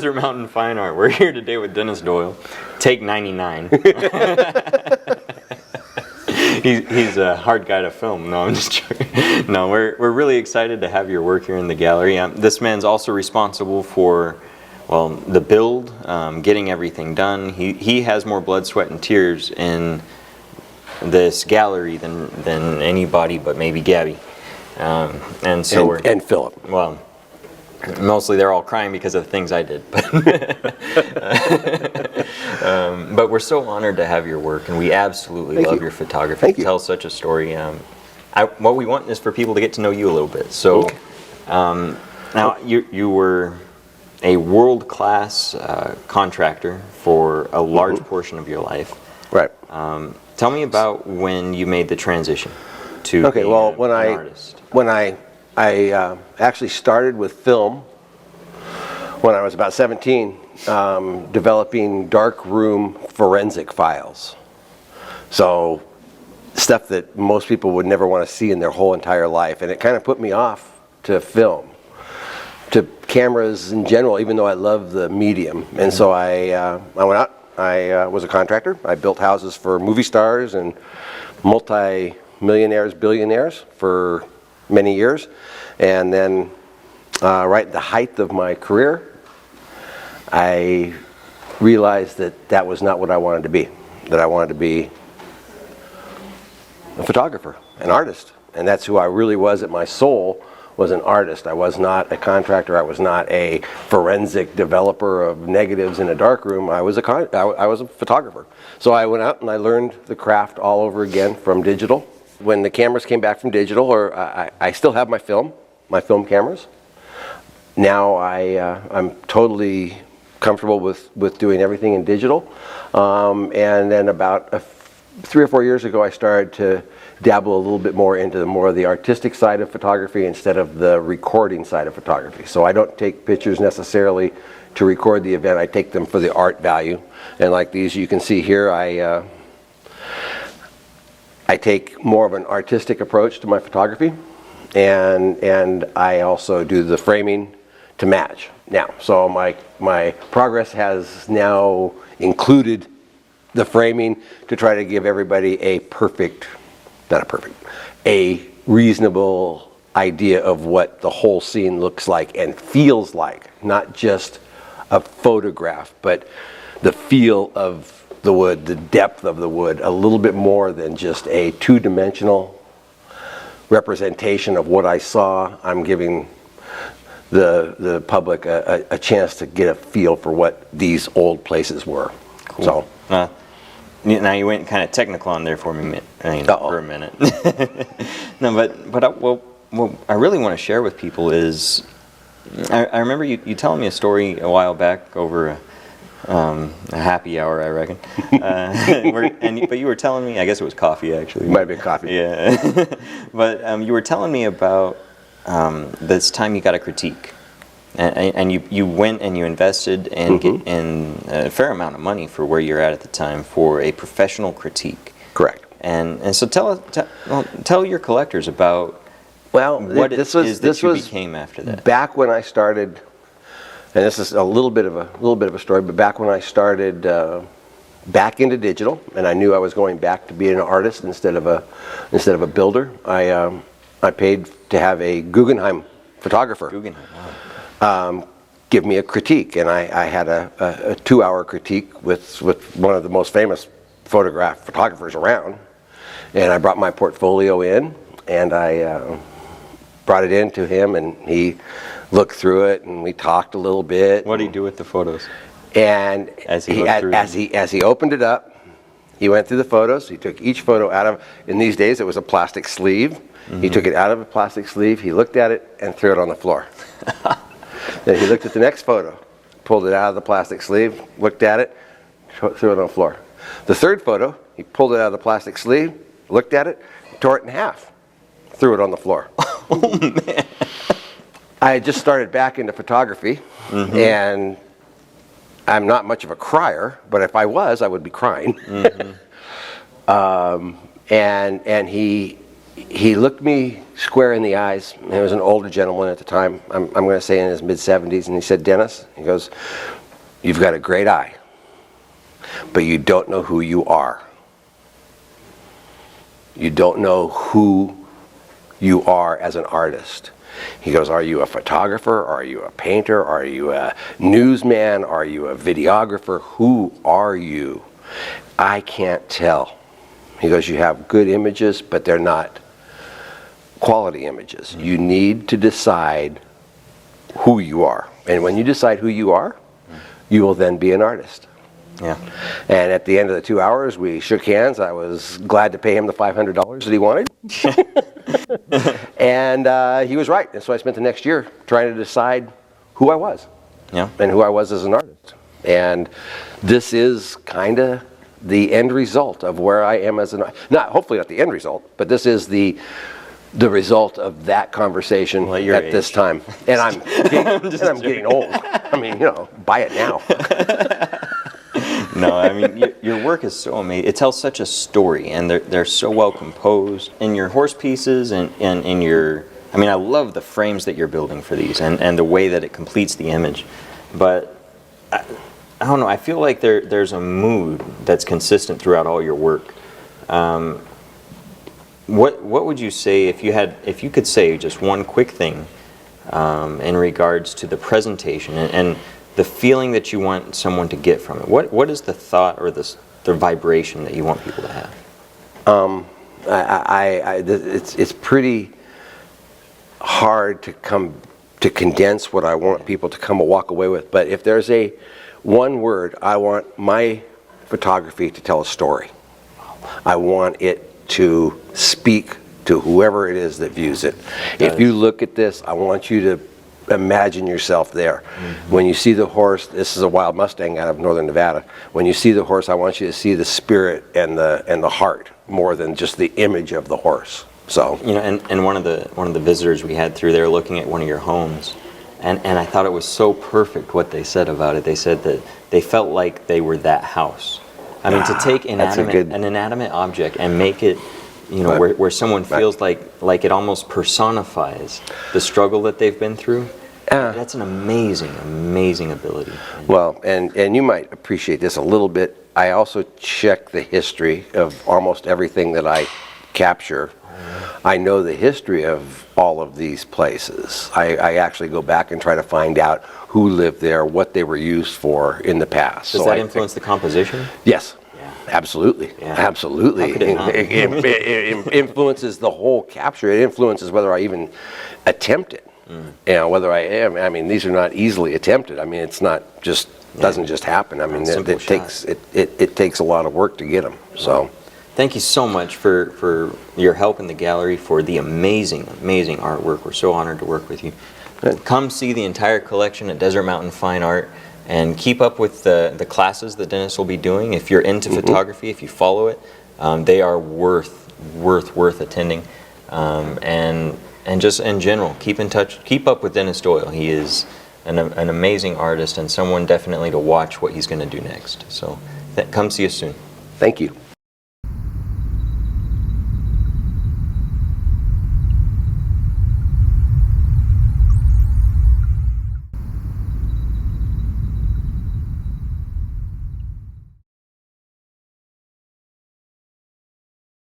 Desert Mountain Fine Art. We're here today with Dennis Doyle. Take 99. He's a hard guy to film. No, I'm just joking. No, we're really excited to have your work here in the gallery. This man's also responsible for, well, the build, getting everything done. He has more blood, sweat, and tears in this gallery than anybody but maybe Gabby. And Philip. Well, mostly they're all crying because of the things I did. But we're so honored to have your work, and we absolutely love your photography. Thank you. Tell such a story. What we want is for people to get to know you a little bit. So now you were a world-class contractor for a large portion of your life. Right. Tell me about when you made the transition to being an artist. When I actually started with film when I was about 17, developing darkroom forensic files. So stuff that most people would never want to see in their whole entire life, and it kind of put me off to film, to cameras in general, even though I love the medium. And so I went out. I was a contractor. I built houses for movie stars and multi-millionaires, billionaires for many years. And then right at the height of my career, I realized that was not what I wanted to be. That I wanted to be a photographer, an artist. And that's who I really was at my soul, was an artist. I was not a contractor. I was not a forensic developer of negatives in a darkroom. I was a photographer. So I went out and I learned the craft all over again from digital. When the cameras came back from digital, or I still have my film cameras. Now I'm totally comfortable with doing everything in digital. And then about 3 or 4 years ago, I started to dabble a little bit more into more of the artistic side of photography instead of the recording side of photography. So I don't take pictures necessarily to record the event. I take them for the art value. And like these you can see here, I take more of an artistic approach to my photography, and I also do the framing to match. Now, so my progress has now included the framing to try to give everybody a reasonable idea of what the whole scene looks like and feels like, not just a photograph, but the feel of the wood, the depth of the wood, a little bit more than just a two-dimensional representation of what I saw. I'm giving the public a chance to get a feel for what these old places were. Cool. So now you went kind of technical on there for me for a minute. No, but what I really want to share with people is I remember you telling me a story a while back over a happy hour, I reckon. But you were telling me, I guess it was coffee actually. It might have been coffee. Yeah. But you were telling me about this time you got a critique. And you went and you invested in a fair amount of money for where you're at the time for a professional critique. Correct. And so tell your collectors about what this became after that. Back when I started, and this is a little bit of a story, but back when I started back into digital, and I knew I was going back to being an artist instead of a builder, I paid to have a Guggenheim photographer. Give me a critique, and I had a 2-hour critique with one of the most famous photographers around, and I brought my portfolio in, and I brought it in to him, and he looked through it, and we talked a little bit. What did he do with the photos? And as he opened it up, he went through the photos. He took each photo out of, in these days it was a plastic sleeve. He took it out of a plastic sleeve, he looked at it, and threw it on the floor. Then he looked at the next photo, pulled it out of the plastic sleeve, looked at it, threw it on the floor. The third photo, he pulled it out of the plastic sleeve, looked at it, tore it in half, threw it on the floor. Oh, man. I had just started back into photography, and I'm not much of a crier, but if I was, I would be crying. And he he looked me square in the eyes. He was an older gentleman at the time. I'm going to say in his mid-70s, and he said, "Dennis," he goes, "you've got a great eye, but you don't know who you are. You don't know who you are as an artist." He goes, "Are you a photographer? Are you a painter? Are you a newsman? Are you a videographer? Who are you? I can't tell." He goes, "You have good images, but they're not quality images. You need to decide who you are. And when you decide who you are, you will then be an artist." Yeah. And at the end of the 2 hours, we shook hands. I was glad to pay him the $500 that he wanted. And he was right. And so I spent the next year trying to decide who I was. Yeah. And who I was as an artist. And this is kind of the end result of where I am as an artist. Hopefully not the end result, but this is the result of that conversation at this time. And I'm getting old. I mean, buy it now. No, I mean, your work is so amazing. It tells such a story, and they're so well composed. In your horse pieces and in your, I mean, I love the frames that you're building for these and the way that it completes the image. But I don't know, I feel like there's a mood that's consistent throughout all your work. What would you say if you could say just one quick thing in regards to the presentation and the feeling that you want someone to get from it? What is the thought or the vibration that you want people to have? It's pretty hard to condense what I want people to walk away with. But if there's one word, I want my photography to tell a story. I want it to speak to whoever it is that views it. If you look at this, I want you to imagine yourself there. Mm-hmm. When you see the horse, this is a wild Mustang out of northern Nevada. When you see the horse, I want you to see the spirit and the heart more than just the image of the horse. So and one of the visitors we had through there looking at one of your homes, and I thought it was so perfect what they said about it. They said that they felt like they were that house. I mean, to take an inanimate object and make it, where someone feels like it almost personifies the struggle that they've been through. That's an amazing ability. Well, and you might appreciate this a little bit. I also check the history of almost everything that I capture. I know the history of all of these places. I actually go back and try to find out who lived there, what they were used for in the past. Does that influence the composition? Yes. Absolutely. Yeah. Absolutely. How could it not? It influences the whole capture. It influences whether I even attempt it. Whether I am. I mean, these are not easily attempted. I mean, it's not just doesn't just happen. I mean, it takes a lot of work to get them. So. Thank you so much for your help in the gallery, for the amazing artwork. We're so honored to work with you. Good. Come see the entire collection at Desert Mountain Fine Art, and keep up with the classes that Dennis will be doing. If you're into photography, if you follow it, they are worth attending. And just in general, keep in touch, keep up with Dennis Doyle. He is an amazing artist and someone definitely to watch what he's going to do next. So come see us soon. Thank you.